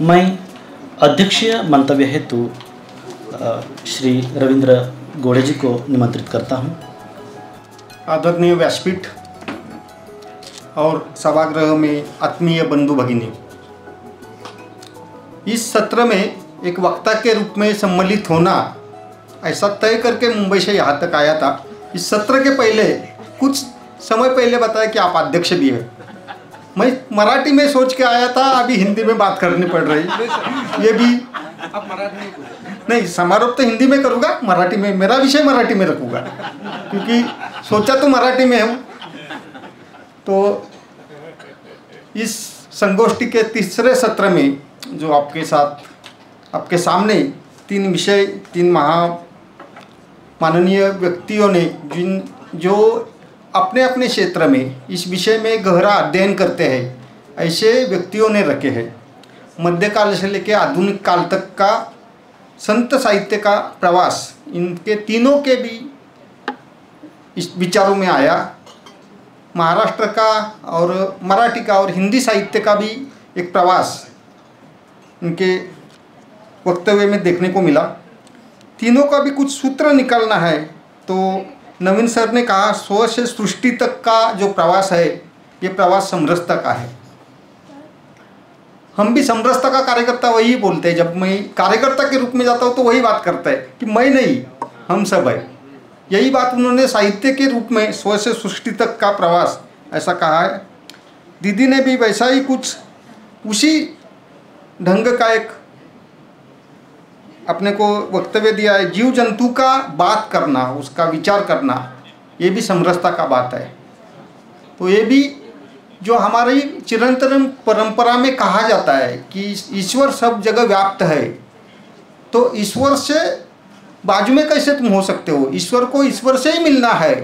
मैं अध्यक्षीय मंतव्य हेतु श्री रविंद्र गोड़े जी को निमंत्रित करता हूं। आदरणीय व्यासपीठ और सभागृह में आत्मीय बंधु भगिनी, इस सत्र में एक वक्ता के रूप में सम्मिलित होना ऐसा तय करके मुंबई से यहाँ तक आया था। इस सत्र के पहले कुछ समय पहले बताया कि आप अध्यक्ष भी हैं। मैं मराठी में सोच के आया था, अभी हिंदी में बात करनी पड़ रही। ये भी आप मराठी नहीं, समारोह तो हिंदी में करूँगा, मराठी में मेरा विषय मराठी में रखूँगा क्योंकि सोचा तो मराठी में हूँ। तो इस संगोष्ठी के तीसरे सत्र में जो आपके साथ आपके सामने तीन विषय, तीन माननीय व्यक्तियों ने जो अपने अपने क्षेत्र में इस विषय में गहरा अध्ययन करते हैं, ऐसे व्यक्तियों ने रखे हैं। मध्यकाल से लेकर आधुनिक काल तक का संत साहित्य का प्रवास इनके तीनों के भी इस विचारों में आया। महाराष्ट्र का और मराठी का और हिंदी साहित्य का भी एक प्रवास इनके वक्तव्य में देखने को मिला। तीनों का भी कुछ सूत्र निकालना है तो नवीन सर ने कहा, स्व से सृष्टि तक का जो प्रवास है ये प्रवास समरसता का है। हम भी समरसता का कार्यकर्ता वही बोलते हैं। जब मैं कार्यकर्ता के रूप में जाता हूँ तो वही बात करता है कि मैं नहीं, हम सब है। यही बात उन्होंने साहित्य के रूप में स्व से सृष्टि तक का प्रवास ऐसा कहा है। दीदी ने भी वैसा ही कुछ उसी ढंग का एक अपने को वक्तव्य दिया है। जीव जंतु का बात करना, उसका विचार करना, ये भी समरसता का बात है। तो ये भी जो हमारी चिरंतन परंपरा में कहा जाता है कि ईश्वर सब जगह व्याप्त है, तो ईश्वर से बाजू में कैसे तुम हो सकते हो, ईश्वर को ईश्वर से ही मिलना है,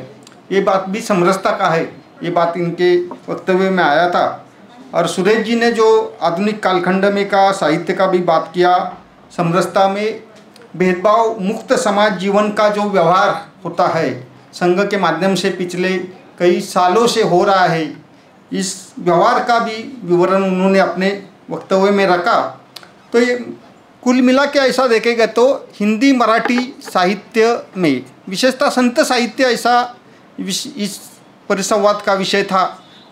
ये बात भी समरसता का है। ये बात इनके वक्तव्य में आया था। और सुरेश जी ने जो आधुनिक कालखंड में का साहित्य का भी बात किया, समरसता में भेदभाव मुक्त समाज जीवन का जो व्यवहार होता है संघ के माध्यम से पिछले कई सालों से हो रहा है, इस व्यवहार का भी विवरण उन्होंने अपने वक्तव्य में रखा। तो ये कुल मिला के ऐसा देखेगा तो हिंदी मराठी साहित्य में विशेषतः संत साहित्य ऐसा इस परिसंवाद का विषय था।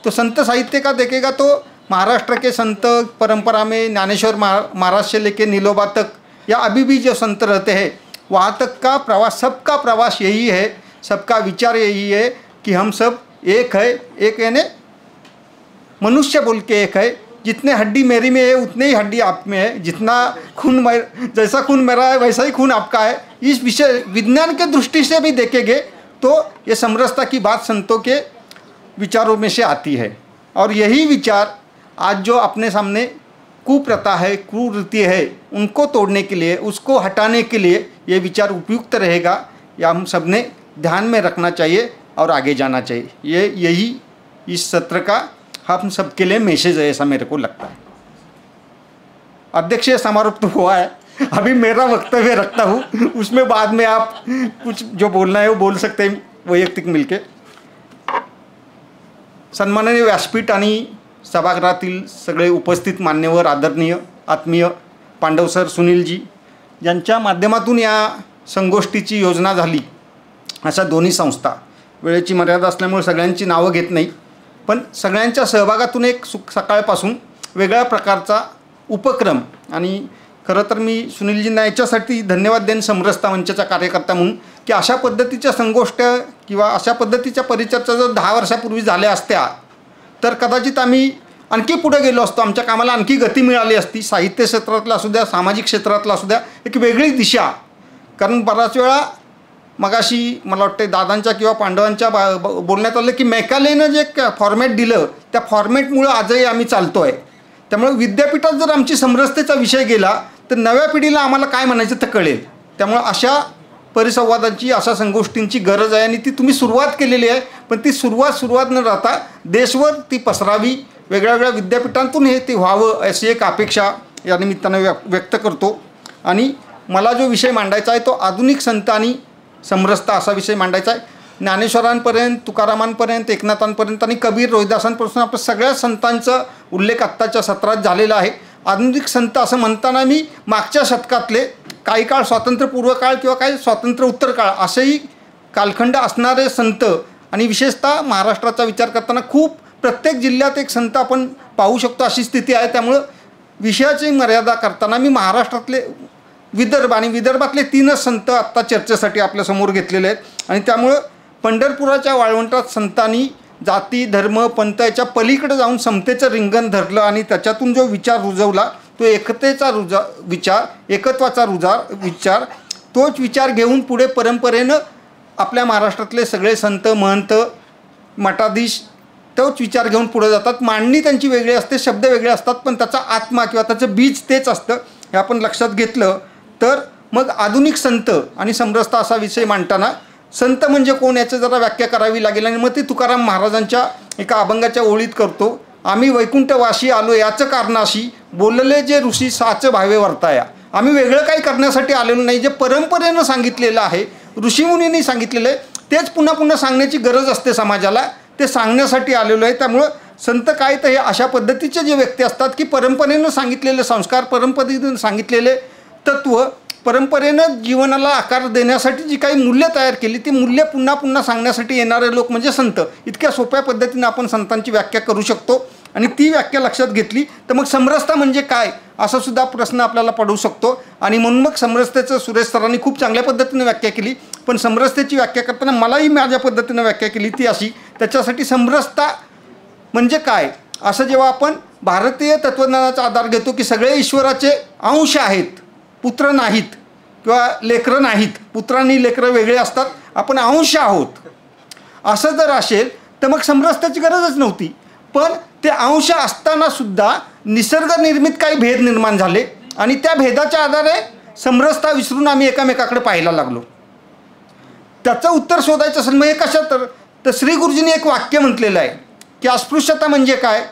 तो संत साहित्य का देखेगा तो महाराष्ट्र के संत परंपरा में ज्ञानेश्वर महाराज से लेकर नीलोबा तक या अभी भी जो संत रहते हैं वहाँ तक का प्रवास, सबका प्रवास यही है, सबका विचार यही है कि हम सब एक है। एक यानी मनुष्य बोल के एक है। जितने हड्डी मेरी में है उतने ही हड्डी आप में है। जितना खून जैसा खून मेरा है वैसा ही खून आपका है। इस विषय विज्ञान के दृष्टि से भी देखेंगे तो ये समरसता की बात संतों के विचारों में से आती है। और यही विचार आज जो अपने सामने कुप्रथा है, कुरीति है, उनको तोड़ने के लिए, उसको हटाने के लिए ये विचार उपयुक्त रहेगा, या हम सब ने ध्यान में रखना चाहिए और आगे जाना चाहिए। यही इस सत्र का हम सबके लिए मैसेज है, ऐसा मेरे को लगता है। अध्यक्षीय समारोह तो हुआ है, अभी मेरा वक्तव्य रखता हूँ, उसमें बाद में आप कुछ जो बोलना है वो बोल सकते हैं वैयक्तिक मिलके। सन्माननीय व्यासपीठ आणि सभागृहातील सगळे उपस्थित मान्यवर, आदरणीय आत्मीय पांडव सर, सुनीलजी यांच्या माध्यमातून या संगोष्ठीची योजना झाली। अशा दोन्ही संस्था, वेळेची मर्यादा असल्यामुळे सगळ्यांची नावं घेत नाही, पण सगळ्यांच्या सहभागातून एक सकाळपासून वेगळ्या प्रकारचा उपक्रम। आणि खरं तर मी सुनीलजींना याच्यासाठी धन्यवाद देईन समरसता मंचाचा कार्यकर्ता म्हणून की अशा पद्धतीच्या संगोष्ठ्या किंवा अशा पद्धतीच्या परिचर्चा जर 10 वर्षापूर्वी झाल्या असत्या तर कदाचित आम्ही आणखी पुढे गेलो असतो, आमच्या कामाला आणखी गती मिळाली असती। साहित्य क्षेत्रातला असू द्या, सामाजिक क्षेत्रातला असू द्या, एक वेगळी दिशा। कारण बराच वेळा मगाशी मला वाटते दादांच्या किंवा पांडवांच्या बोलण्यात आलं की मॅकॅलेनं जे फॉर्मॅट दिलं त्या फॉर्मॅटमुळे आजही आम्ही चालतो आहे। त्यामुळे विद्यापीठात जर आमची समरसतेचा विषय गेला तर नव्या पिढीला आम्हाला काय म्हणायचं ते कळेल। त्यामुळे अशा परिसंवादांची, अशा संगोष्ठींची गरज आहे आणि ती तुम्ही सुरुवात केलेली आहे, पण ती सुरुवात न राहता देशभर ती पसरावी, वेगळ्या विद्यापीठांतून हे ते व्हावं अशी एक अपेक्षा या निमित्तानं व्यक्त करतो। आणि मला जो विषय मांडायचा आहे तो आधुनिक संत आणि समरसता असा विषय मांडायचा आहे। ज्ञानेश्वरांपर्यंत, तुकारामांपर्यंत, एकनाथांपर्यंत आणि कबीर, रोहिदासांपासून आपण सगळ्या संतांचा उल्लेख आत्ताच्या सत्रात झालेला आहे। आधुनिक संत असं म्हणताना मी मागच्या शतकातले काही काळ स्वातंत्र्यपूर्व काळ किंवा काही स्वातंत्र्य उत्तर काळ असेही कालखंड असणारे संत आणि विशेषतः महाराष्ट्राचा विचार करताना खूप प्रत्येक जिल्ह्यात एक संत आपण पाहू शकतो अशी स्थिती आहे. त्यामुळं विषयाची मर्यादा करताना मी महाराष्ट्रातले विदर्भ आणि विदर्भातले 3च संत आत्ता चर्चेसाठी आपल्यासमोर घेतलेले आहेत. आणि त्यामुळं पंढरपुराच्या वाळवंटात संतांनी जाती धर्म पंथ याच्या पलीकडे जाऊन समतेचं रिंगण धरलं आणि त्याच्यातून जो विचार रुजवला तो एकतेचा एकत्वाचा विचार तोच विचार घेऊन पुढे परंपरेनं आपल्या महाराष्ट्रातले सगळे संत महंत मठाधीश तोच विचार घेऊन पुढे जातात. मांडणी त्यांची वेगळी असते, शब्द वेगळे असतात, पण त्याचा आत्मा किंवा त्याचं बीज तेच असतं. हे आपण लक्षात घेतलं तर मग आधुनिक संत आणि समरसता असा विषय मांडताना संत म्हणजे कोण याची जरा व्याख्या करावी लागेल. आणि मग ते तुकाराम महाराजांच्या एका अभंगाच्या ओळीत करतो. आम्ही वैकुंठवाशी आलो याचं कारणाशी बोलले जे ऋषी साच भावे वर्ताया. आम्ही वेगळं काही करण्यासाठी आलेलो नाही. जे परंपरेनं सांगितलेलं आहे, ऋषीमुनींनी सांगितलेलं आहे, तेच पुन्हा पुन्हा सांगण्याची गरज असते समाजाला. ते सांगण्यासाठी आलेलो आहे. त्यामुळं संत काय तर हे अशा पद्धतीचे जे व्यक्ती असतात की परंपरेनं सांगितलेले संस्कार, परंपरेनं सांगितलेले तत्त्व, परंपरेनं जीवनाला आकार देण्यासाठी जी काही मूल्य तयार केली ती मूल्य पुन्हा पुन्हा सांगण्यासाठी येणारे लोक म्हणजे संत. इतक्या सोप्या पद्धतीनं आपण संतांची व्याख्या करू शकतो. आणि ती व्याख्या लक्षात घेतली तर मग समरसता म्हणजे काय असा सुद्धा प्रश्न आपल्याला पडू शकतो. आणि म्हणून मग समरसतेचं सुरेश सरांनी खूप चांगल्या पद्धतीनं व्याख्या केली. पण समरसतेची व्याख्या करताना मलाही माझ्या पद्धतीनं व्याख्या केली ती अशी. त्याच्यासाठी समरसता म्हणजे काय असं जेव्हा आपण भारतीय तत्त्वज्ञानाचा आधार घेतो की सगळे ईश्वराचे अंश आहेत, पुत्र नाहीत किंवा लेकरं नाहीत, पुत्रांनी लेकरं वेगळे असतात, आपण अंश आहोत, असं जर असेल तर मग समरसतेची गरजच नव्हती. पण ते अंश असताना सुद्धा निसर्ग निर्मित काही भेद निर्माण झाले आणि त्या भेदाच्या आधारे समरसता विसरून आम्ही एकामेकाकडे पाहायला लागलो. त्याचं उत्तर शोधायचं असेल मग हे कशा तर श्री गुरुजींनी एक वाक्य म्हटलेलं आहे की अस्पृश्यता म्हणजे काय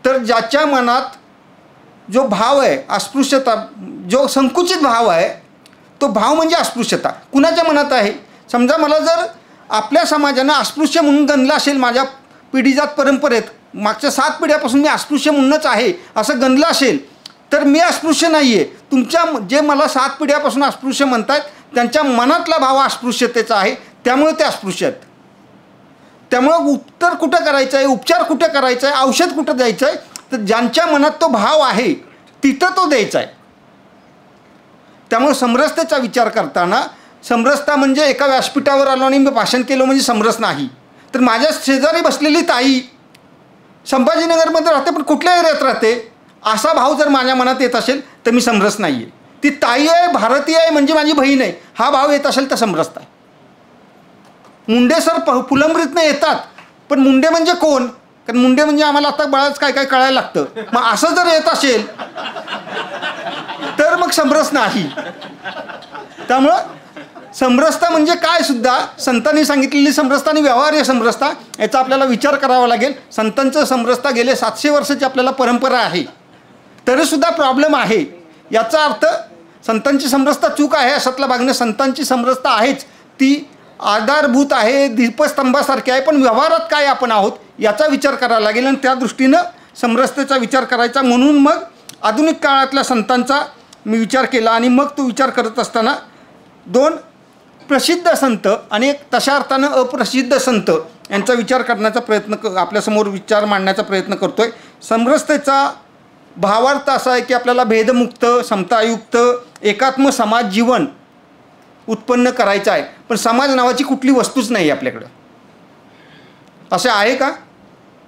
तर ज्याच्या मनात जो भाव आहे अस्पृश्यता, जो संकुचित भाव आहे तो भाव म्हणजे अस्पृश्यता. कुणाच्या मनात आहे? समजा मला जर आपल्या समाजानं अस्पृश्य म्हणून गणलं असेल, माझ्या पिढीजात परंपरेत मागच्या 7 पिढ्यापासून मी अस्पृश्य म्हणूनच आहे असं गणलं असेल तर मी अस्पृश्य नाही आहे. तुमच्या जे मला 7 पिढ्यापासून अस्पृश्य म्हणतात त्यांच्या मनातला भाव अस्पृश्यतेचा आहे, त्यामुळे ते अस्पृश्य आहेत. त्यामुळं उत्तर कुठं करायचं आहे, उपचार कुठं करायचा आहे, औषध कुठं द्यायचं आहे तर ज्यांच्या मनात तो भाव आहे तिथं तो द्यायचा आहे. त्यामुळे समरसतेचा विचार करताना समरसता म्हणजे एका व्यासपीठावर आलो आणि मी भाषण केलं म्हणजे समरस नाही. तर माझ्या शेजारी बसलेली ताई संभाजीनगरमध्ये राहते पण कुठल्या एरियात राहते असा भाव जर माझ्या मनात येत असेल तर मी समरस नाही आहे. ती ताई आहे, भारतीय आहे म्हणजे माझी बहीण आहे हा भाव येत असेल तर समरसता आहे. मुंडे सर फुलंब्रीतनं येतात पण मुंडे म्हणजे कोण? कारण मुंडे म्हणजे आम्हाला आता बळाच काय काय कळायला लागतं. मग असं जर येत असेल तर मग समरस नाही. त्यामुळं समरसता म्हणजे काय सुद्धा संतांनी सांगितलेली समरसता आणि व्यवहार्य समरसता याचा आपल्याला विचार करावा लागेल. संतांचं समरसता गेले 700 वर्षाची आपल्याला परंपरा आहे तरीसुद्धा प्रॉब्लेम आहे. याचा अर्थ संतांची समरसता चूक आहे अशातला भाग नाही. संतांची समरसता आहेच, ती आधारभूत आहे, दीपस्तंभासारखी आहे, पण व्यवहारात काय आपण आहोत याचा विचार करावा लागेल आणि त्या दृष्टीनं समरसतेचा विचार करायचा. म्हणून मग आधुनिक काळातल्या संतांचा मी विचार केला आणि मग तो विचार करत असताना 2 प्रसिद्ध संत आणि एक तशा अर्थानं अप्रसिद्ध संत यांचा विचार करण्याचा प्रयत्न आपल्यासमोर विचार मांडण्याचा प्रयत्न करतो आहे. समरसतेचा भावार्थ असा आहे की आपल्याला भेदमुक्त समतायुक्त एकात्म समाज जीवन उत्पन्न करायचं आहे. पण समाज नावाची कुठली वस्तूच नाही आहे आपल्याकडं. असे आहे का?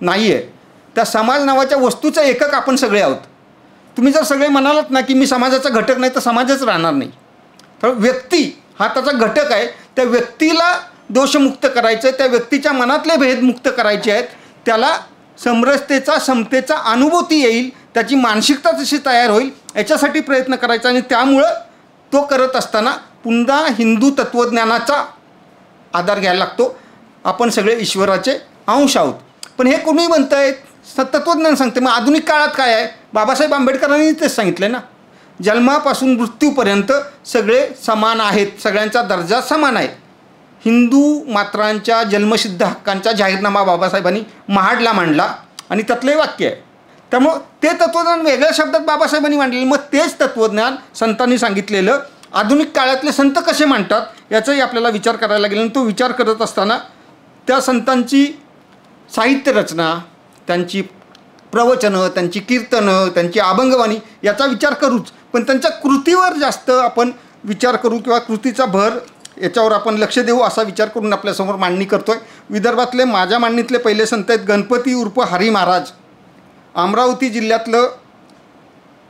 नाही आहे. त्या समाज नावाच्या वस्तूचं एकक आपण सगळे आहोत. तुम्ही जर सगळे म्हणालात ना की मी समाजाचा घटक नाही तर समाजच राहणार नाही. तर व्यक्ती हा त्याचा घटक आहे. त्या व्यक्तीला दोषमुक्त करायचं आहे, त्या व्यक्तीच्या मनातले भेद मुक्त करायचे आहेत, त्याला समरसतेचा समतेचा अनुभूती येईल, त्याची मानसिकता जशी तयार होईल याच्यासाठी प्रयत्न करायचा. आणि त्यामुळं तो करत असताना पुन्हा हिंदू तत्त्वज्ञानाचा आधार घ्यायला लागतो. आपण सगळे ईश्वराचे अंश आहोत. पण हे कोणी म्हणतं आहे? तत्त्वज्ञान सांगते. मग आधुनिक काळात काय आहे? बाबासाहेब आंबेडकरांनी तेच सांगितलं ना, जन्मापासून मृत्यूपर्यंत सगळे समान आहेत, सगळ्यांचा दर्जा समान आहे. हिंदू मात्रांच्या जन्मसिद्ध हक्कांचा जाहीरनामा बाबासाहेबांनी महाडला मांडला आणि त्यातलं वाक्य आहे, त्यामुळं ते तत्त्वज्ञान वेगळ्या शब्दात बाबासाहेबांनी मांडलेलं, मग तेच तत्त्वज्ञान संतांनी सांगितलेलं आधुनिक काळातले संत कसे मांडतात याचाही आपल्याला विचार करायला लागेल. आणि तो विचार करत असताना त्या संतांची साहित्य रचना, त्यांची प्रवचनं, त्यांची कीर्तनं, त्यांची अभंगवाणी याचा विचार करूच, पण त्यांच्या कृतीवर जास्त आपण विचार करू किंवा कृतीचा भर याच्यावर आपण लक्ष देऊ असा विचार करून आपल्यासमोर मांडणी करतो आहे. विदर्भातले माझ्या मांडणीतले पहिले संत आहेत गणपती उर्फ हरी महाराज. अमरावती जिल्ह्यातलं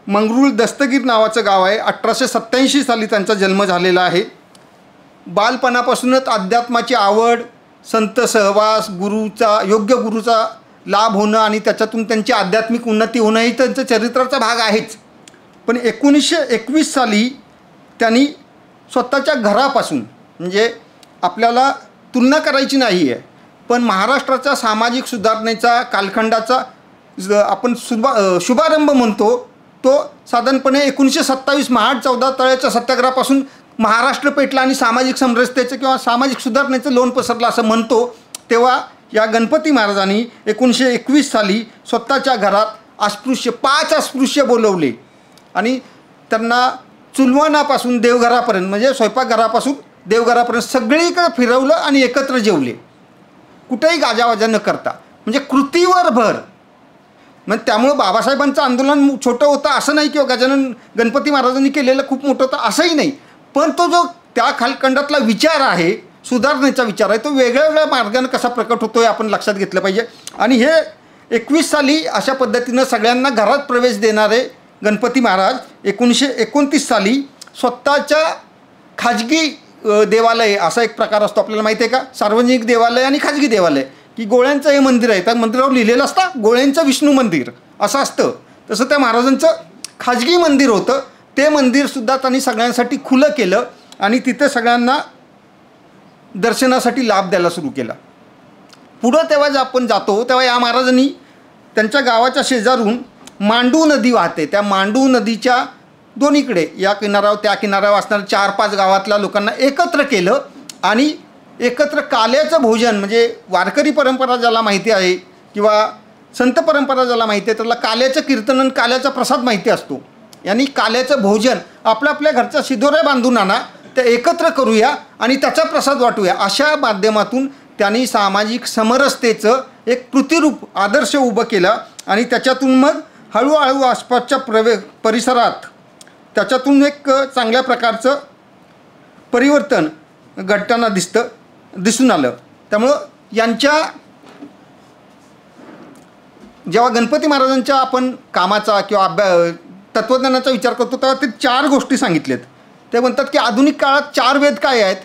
मंगरुळ दस्तगीर नावाचं गाव आहे. 1887 साली त्यांचा जन्म झालेला आहे. बालपणापासूनच अध्यात्माची आवड, संत सहवास, योग्य गुरुचा लाभ होणं आणि त्याच्यातून त्यांची आध्यात्मिक उन्नती होणं ही त्यांचं चरित्राचा भाग आहेच. पण 1921 साली त्यांनी स्वतःच्या घरापासून, म्हणजे आपल्याला तुलना करायची नाही आहे, पण महाराष्ट्राच्या सामाजिक सुधारणेचा कालखंडाचा आपण शुभारंभ म्हणतो तो साधारणपणे 1927 महाड 14 तळ्याच्या सत्याग्रहापासून महाराष्ट्र पेटला आणि सामाजिक समरसतेचं किंवा सामाजिक सुधारणेचं लोण पसरलं असं म्हणतो. तेव्हा या गणपती महाराजांनी 1921 साली स्वतःच्या घरात 5 अस्पृश्य बोलवले आणि त्यांना चुलवानापासून देवघरापर्यंत, म्हणजे स्वयंपाकघरापासून देवघरापर्यंत सगळीकडे फिरवलं आणि एकत्र जेवले, कुठेही गाजावाजा न करता, म्हणजे कृतीवर भर. मग त्यामुळं बाबासाहेबांचं आंदोलन छोटं होतं असं नाही, किंवा गणपती महाराजांनी केलेलं खूप मोठं होतं असंही नाही, पण तो जो त्या कालखंडातला विचार आहे, सुधारणेचा विचार आहे, तो वेगळ्या वेगळ्या मार्गाने कसा प्रकट होतो हे आपण लक्षात घेतलं पाहिजे. आणि हे 21 साली अशा पद्धतीनं सगळ्यांना घरात प्रवेश देणारे गणपती महाराज 1929 साली स्वतःच्या खाजगी देवालय असा एक प्रकार असतो, आपल्याला माहिती आहे का, सार्वजनिक देवालय आणि खाजगी देवालय, की गोळ्यांचं हे मंदिर आहे, त्या मंदिरावर लिहिलेलं असतं गोळ्यांचं विष्णू मंदिर असं असतं, तसं त्या महाराजांचं खाजगी मंदिर होतं. ते मंदिरसुद्धा त्यांनी सगळ्यांसाठी खुलं केलं आणि तिथे सगळ्यांना दर्शनासाठी लाभ द्यायला सुरू केला. पुढं तेव्हा जे आपण जातो तेव्हा या महाराजांनी त्यांच्या गावाच्या शेजारून मांडू नदी वाहते, त्या मांडू नदीच्या दोन्हीकडे या किनाऱ्यावर त्या किनाऱ्यावर असणाऱ्या 4-5 गावातल्या लोकांना एकत्र केलं आणि एकत्र काल्याचं भोजन, म्हणजे वारकरी परंपरा ज्याला माहिती आहे किंवा संत परंपरा ज्याला माहिती आहे त्याला काल्याचं कीर्तन आणि काल्याचा प्रसाद माहिती असतो. यांनी काल्याचं भोजन आपल्या घरच्या शिदोऱ्या बांधून आणा, ते एकत्र करूया आणि त्याचा प्रसाद वाटूया, अशा माध्यमातून त्यांनी सामाजिक समरसतेचं एक कृतिरूप आदर्श उभं केला. आणि त्याच्यातून मग हळूहळू आसपासच्या परिसरात त्याच्यातून एक चांगल्या प्रकारचं परिवर्तन घडताना दिसून आलं. त्यामुळं यांच्या जेव्हा गणपती महाराजांच्या आपण कामाचा किंवा तत्त्वज्ञानाचा विचार करतो तेव्हा ते 4 गोष्टी सांगितल्यात. ते म्हणतात की आधुनिक काळात 4 वेद काय आहेत,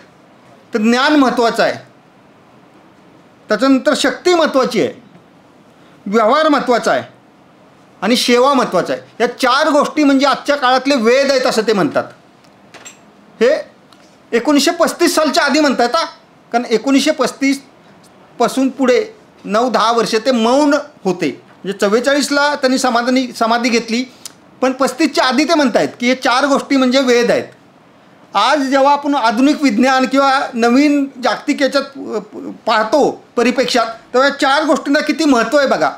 तर ज्ञान महत्त्वाचं आहे, त्याच्यानंतर शक्ती महत्त्वाची आहे, व्यवहार महत्त्वाचा आहे आणि सेवा महत्त्वाचा आहे. या 4 गोष्टी म्हणजे आजच्या काळातले वेद आहेत असं ते म्हणतात. हे 1935 सालच्या आधी म्हणतात हा, कारण 1935 पासून पुढे 9-10 वर्ष ते मौन होते. म्हणजे 44ला त्यांनी समाधी घेतली, पण 35च्या आधी ते म्हणतायत की हे 4 गोष्टी म्हणजे वेद आहेत. आज जेव्हा आपण आधुनिक विज्ञान किंवा नवीन जागतिक याच्यात पाहतो परिपेक्षात, तेव्हा 4 गोष्टींना किती महत्त्व आहे बघा.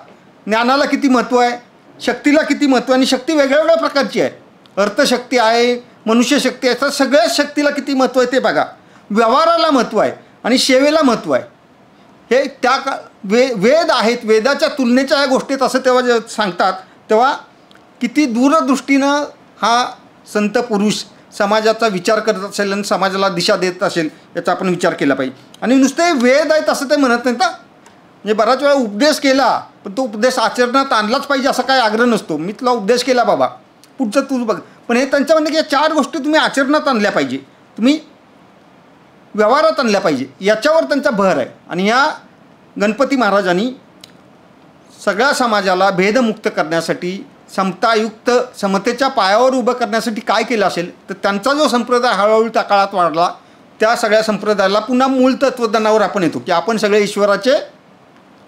ज्ञानाला किती महत्त्व आहे, शक्तीला किती महत्त्व आहे, आणि शक्ती वेगळ्या वेगळ्या प्रकारची आहे, अर्थशक्ती आहे, मनुष्यशक्ती आहे, तर सगळ्याच शक्तीला किती महत्त्व आहे ते बघा. व्यवहाराला महत्त्व आहे आणि सेवेला महत्त्व आहे. हे त्या वेद आहेत, वेदाच्या तुलनेच्या या गोष्टीत असं तेव्हा जे सांगतात तेव्हा किती दूरदृष्टीनं हा संत पुरुष समाजाचा विचार करत असेल आणि समाजाला दिशा देत असेल याचा आपण विचार केला पाहिजे. आणि नुसते वेद आहेत असं ते म्हणत नाहीत. म्हणजे बराच वेळा उपदेश केला पण तो उपदेश आचरणात आणलाच पाहिजे असा काही आग्रह नसतो. मी तुला उपदेश केला बाबा, पुढचं तू बघ, पण हे त्यांचं म्हणणं की या 4 गोष्टी तुम्ही आचरणात आणल्या पाहिजे, तुम्ही व्यवहारात आणल्या पाहिजे, याच्यावर त्यांचा भर आहे. आणि या गणपती महाराजांनी सगळ्या समाजाला भेदमुक्त करण्यासाठी, समतायुक्त समतेच्या पायावर उभं करण्यासाठी काय केलं असेल, तर त्यांचा जो संप्रदाय हळूहळू त्या काळात वाढला, त्या सगळ्या संप्रदायाला पुन्हा मूळ तत्त्वज्ञानावर आपण येतो की आपण सगळे ईश्वराचे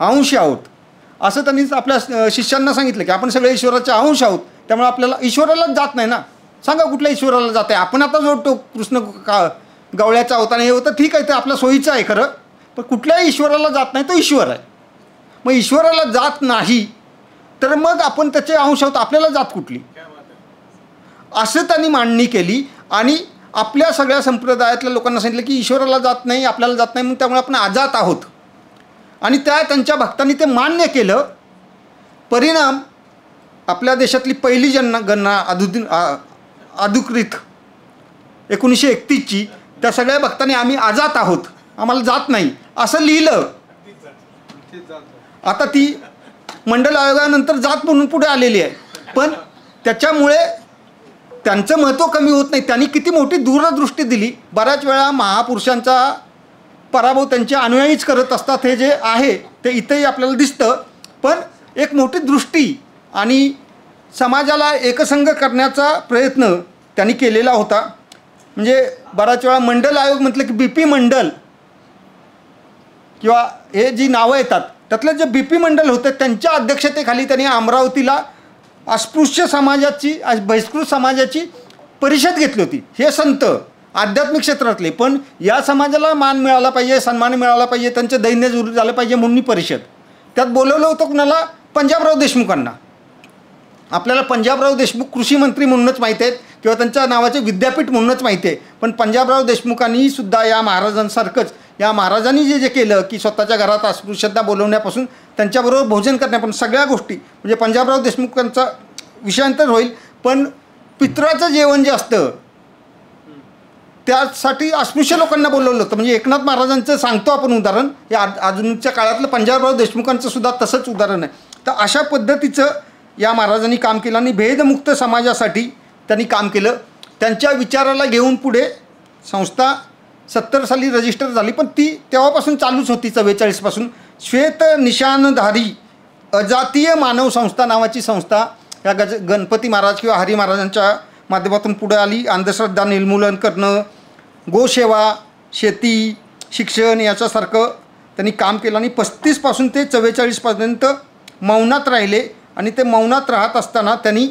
अंश आहोत. असं त्यांनी आपल्या शिष्यांना सांगितलं की आपण सगळे ईश्वराचे अंश आहोत, त्यामुळे आपल्याला ईश्वरालाच जात नाही ना. सांगा कुठल्या ईश्वराला जात आहे. आपण आता जोडतो कृष्ण गवळ्याचा होता आणि हे होतं, ठीक आहे, ते आपल्या सोयीचं आहे खरं, पण कुठल्याही ईश्वराला जात नाही, तो ईश्वर आहे. मग ईश्वराला जात नाही तर मग आपण त्याचे अंश आहोत, आपल्याला जात कुठली, असं त्यांनी मांडणी केली. आणि आपल्या सगळ्या संप्रदायातल्या लोकांना सांगितलं की ईश्वराला जात नाही, आपल्याला जात नाही, म्हणून त्यामुळे आपण अजात आहोत. आणि त्यांच्या भक्तांनी ते मान्य केलं. परिणाम आपल्या देशातली पहिली गणना अधिकृत 1931ची, त्या सगळ्या भक्तांनी आम्ही अजात आहोत, आम्हाला जात नाही असं लिहिलं. आता ती मंडल आयोगानंतर जात म्हणून पुढे आलेली आहे. पण त्याच्यामुळे त्यांचं महत्त्व कमी होत नाही. त्यांनी किती मोठी दूरदृष्टी दिली. बऱ्याच वेळा महापुरुषांचा पराभव त्यांचे अनुयायीच करत असतात, हे जे आहे ते इथंही आपल्याला दिसतं. पण एक मोठी दृष्टी आणि समाजाला एकसंघ करण्याचा प्रयत्न त्यांनी केलेला होता. म्हणजे बऱ्याच वेळा मंडल आयोग म्हटलं की BP मंडल किंवा हे जी नावं येतात त्यातलं जे BP मंडल होतं त्यांच्या अध्यक्षतेखाली त्यांनी अमरावतीला अस्पृश्य समाजाची, बहिष्कृत समाजाची परिषद घेतली होती. हे संत आध्यात्मिक क्षेत्रातले, पण या समाजाला मान मिळाला पाहिजे, सन्मान मिळाला पाहिजे, त्यांचं दैन्य दूर झालं पाहिजे म्हणून परिषद. त्यात बोलवलं होतं कुणाला? पंजाबराव देशमुखांना. आपल्याला पंजाबराव देशमुख कृषी मंत्री म्हणूनच माहिती आहेत किंवा त्यांच्या नावाचे विद्यापीठ म्हणूनच माहिती आहे. पण पंजाबराव देशमुखांनी सुद्धा या महाराजांसारखंच, या महाराजांनी जे केलं की स्वतःच्या घरात अस्पृश्यता बोलवण्यापासून त्यांच्याबरोबर भोजन करण्यापासून सगळ्या गोष्टी, म्हणजे पंजाबराव देशमुखांचा विषयांतर होईल. पण पितराचं जेवण जे असतं त्यासाठी अस्पृश्य लोकांना बोलवलं होतं. म्हणजे एकनाथ महाराजांचं सांगतो आपण उदाहरण, हे अजूनच्या काळातलं पंजाबराव देशमुखांचं सुद्धा तसंच उदाहरण आहे. तर अशा पद्धतीचं या महाराजांनी काम केलं आणि भेदमुक्त समाजासाठी त्यांनी काम केलं. त्यांच्या विचाराला घेऊन पुढे संस्था 70 साली रजिस्टर झाली, पण ती तेव्हापासून चालूच होती. 44 पासून श्वेत निशाणधारी अजातीय मानव संस्था नावाची संस्था या गणपती महाराज किंवा हरी महाराजांच्या माध्यमातून पुढे आली. अंधश्रद्धा निर्मूलन करणं, गोसेवा, शेती, शिक्षण याच्यासारखं त्यांनी काम केलं. आणि 35 पासून ते 44 पर्यंत मौनात राहिले. आणि ते मौनात राहत असताना त्यांनी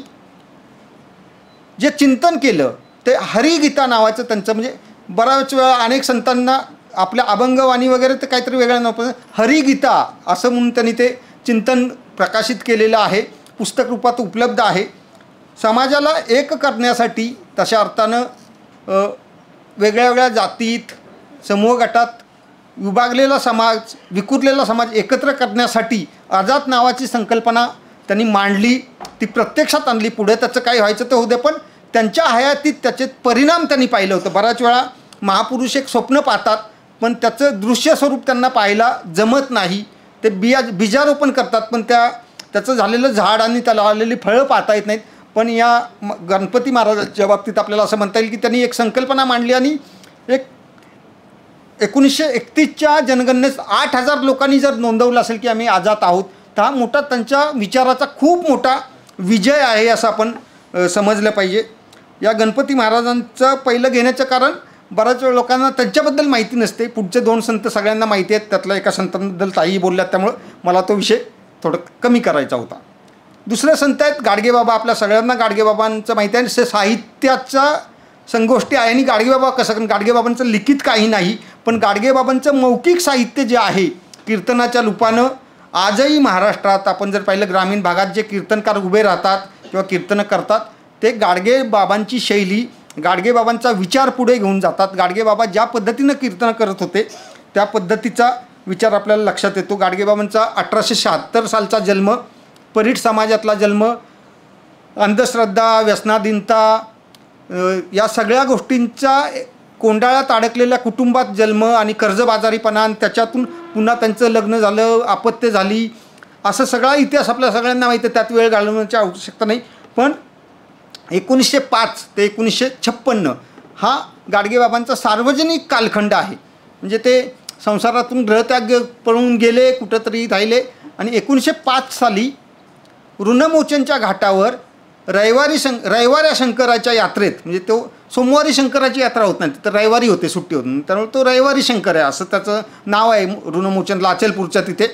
जे चिंतन केलं ते हरिगीता नावाचं त्यांचं, म्हणजे बऱ्याच वेळा अनेक संतांना आपल्या अभंगवाणी वगैरे ते काहीतरी वेगळं नव्हतं, हरिगीता असं म्हणून त्यांनी ते चिंतन प्रकाशित केलेलं आहे, पुस्तक रूपात उपलब्ध आहे. समाजाला एक करण्यासाठी तशा अर्थानं वेगळ्या वेगळ्या जातीत, समूह गटात विभागलेला समाज, विखुरलेला समाज एकत्र करण्यासाठी अजात नावाची संकल्पना त्यांनी मांडली. ती प्रत्यक्षात आणली पुढे. त्याचं काय व्हायचं ते होते, पण त्यांच्या हयातीत त्याचे परिणाम त्यांनी पाहिलं होतं. बऱ्याच वेळा महापुरुष एक स्वप्न पाहतात, पण त्याचं दृश्य स्वरूप त्यांना पाहायला जमत नाही. ते बीजारोपण करतात, पण त्याचं झालेलं झाड आणि त्याला आलेली फळं पाहता येत नाहीत. पण या गणपती महाराजांच्या बाबतीत आपल्याला असं म्हणता येईल की त्यांनी एक संकल्पना मांडली आणि एक 1931च्या जनगणनेत 8,000 लोकांनी जर नोंदवलं असेल की आम्ही आजात आहोत, तर हा मोठा त्यांच्या विचाराचा खूप मोठा विजय आहे असं आपण समजलं पाहिजे. या गणपती महाराजांचं पहिलं घेण्याचं कारण बऱ्याच वेळ लोकांना त्यांच्याबद्दल माहिती नसते. पुढचे 2 संत सगळ्यांना माहिती आहेत, त्यातला एका संतांबद्दल ताई बोलल्यात, त्यामुळं मला तो विषय थोडं कमी करायचा होता. दुसरे संत आहेत गाडगेबाबा. आपल्या सगळ्यांना गाडगेबाबांचं माहिती आहे. साहित्याचा संगोष्टी आहे. आणि गाडगेबाबा कसं, कारण गाडगेबाबांचं लिखित काही नाही, पण गाडगेबाबांचं मौखिक साहित्य जे आहे कीर्तनाच्या रूपानं आजही महाराष्ट्रात आपण जर पाहिलं, ग्रामीण भागात जे कीर्तनकार उभे राहतात किंवा कीर्तनं करतात ते गाडगेबाबांची शैली, गाडगेबाबांचा विचार पुढे घेऊन जातात. गाडगेबाबा ज्या पद्धतीनं कीर्तन करत होते त्या पद्धतीचा विचार आपल्याला लक्षात येतो. गाडगेबाबांचा 1876 सालचा जन्म, परीट समाजातला जन्म, अंधश्रद्धा, व्यसनाधीनता या सगळ्या गोष्टींचा कोंडाळ्यात अडकलेल्या कुटुंबात जन्म आणि कर्जबाजारीपणा, आणि त्याच्यातून पुन्हा त्यांचं लग्न झालं, अपत्य झाली, असं सगळा इतिहास आपल्या सगळ्यांना माहिती आहे. त्यात वेळ घालवण्याची आवश्यकता नाही. पण 1905 ते 1956 हा गाडगेबाबांचा सार्वजनिक कालखंड आहे. म्हणजे ते संसारातून ग्रहत्याग पळून गेले, कुठंतरी राहिले. आणि 1905 साली ऋणमोचनच्या घाटावर रविवारी शंकराच्या यात्रेत, म्हणजे तो सोमवारी शंकराची यात्रा होत नाही, तर रविवारी होते, सुट्टी होती, त्यामुळे तो रविवारी शंकर आहे असं त्याचं नाव आहे. ऋणमोचनला अचलपूरच्या तिथे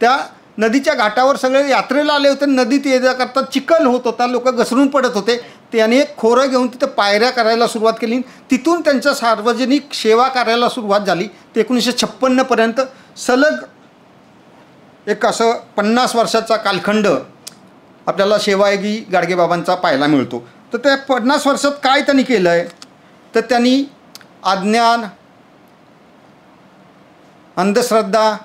त्या नदीच्या घाटावर सगळे यात्रेला आले होते. नदीत ये करता चिखल होत होता, लोक घसरून पडत होते. त्याने एक खोरं घेऊन तिथं पायऱ्या करायला सुरुवात केली. तिथून त्यांच्या सार्वजनिक सेवा करायला सुरुवात झाली. ते 1956 सलग एक असं 50 वर्षाचा कालखंड आपल्याला सेवायोगी गाडगेबाबांचा पाहायला मिळतो. तर त्या 50 वर्षात काय त्यांनी केलं आहे, तर त्यांनी अज्ञान, अंधश्रद्धा,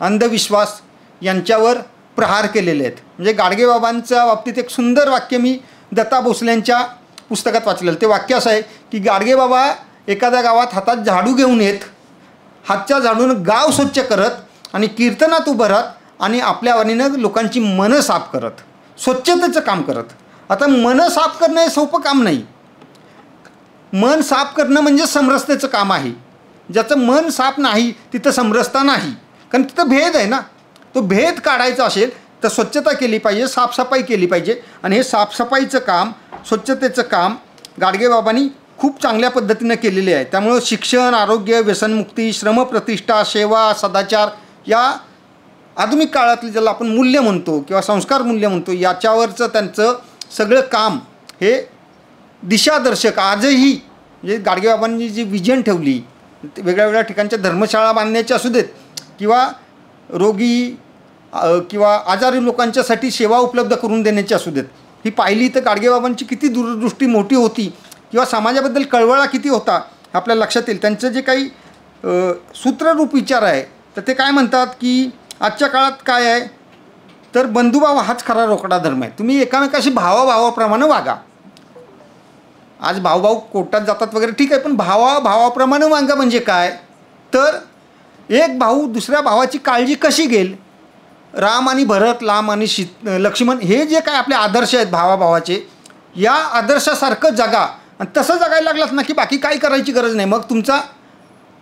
अंधविश्वास यांच्यावर प्रहार केलेले आहेत. म्हणजे गाडगेबाबांच्या बाबतीत एक सुंदर वाक्य मी दत्ता भोसलेंच्या पुस्तकात वाचलेलं. ते वाक्य असं आहे की गाडगेबाबा एखाद्या गावात हातात झाडू घेऊन येत, हातच्या झाडून गाव स्वच्छ करत आणि कीर्तनात उभं राहत आणि आपल्या वाणीनं लोकांची मनं साफ करत, स्वच्छतेचं काम करत. आता मनं साफ करणं हे सोपं काम नाही. मन साफ करणं म्हणजे समरसतेचं काम आहे. ज्याचं मन साफ नाही तिथं समरसता नाही, कारण तिथं भेद आहे ना. तो भेद काढायचा असेल तर स्वच्छता केली पाहिजे, साफसफाई केली पाहिजे. आणि हे साफसफाईचं काम, स्वच्छतेचं काम गाडगेबाबांनी खूप चांगल्या पद्धतीनं केलेले आहे. त्यामुळं शिक्षण, आरोग्य, व्यसनमुक्ती, श्रमप्रतिष्ठा, सेवा, सदाचार या आधुनिक काळातली ज्याला आपण मूल्य म्हणतो किंवा संस्कार मूल्य म्हणतो, याच्यावरचं त्यांचं सगळं काम हे दिशादर्शक आजही. म्हणजे गाडगेबाबांनी जी विजन ठेवली, वेगळ्या वेगळ्या ठिकाणच्या धर्मशाळा बांधण्याची असू देत किंवा रोगी किंवा आजारी लोकांच्यासाठी सेवा उपलब्ध करून देण्याची असू देत, ही पाहिली तर गाडगेबाबांची किती दूरदृष्टी मोठी होती किंवा समाजाबद्दल कळवळा किती होता आपल्याला लक्षात येईल. त्यांचं जे काही सूत्ररूप विचार आहे तर ते काय म्हणतात की आजच्या काळात काय आहे तर बंधुभाव हाच खरा रोकडा धर्म आहे. तुम्ही एकामेकाशी भावाप्रमाणे वागा. आज भाऊ कोर्टात जातात वगैरे ठीक आहे, पण भावाप्रमाणे वागा म्हणजे काय तर एक भाऊ दुसऱ्या भावाची काळजी कशी घेईल. राम आणि भरत, राम आणि लक्ष्मण हे जे काय आपले आदर्श आहेत भावाचे, या आदर्शासारखं जगा. आणि तसं जगायला लागलात ना की बाकी काही करायची गरज नाही. मग तुमचा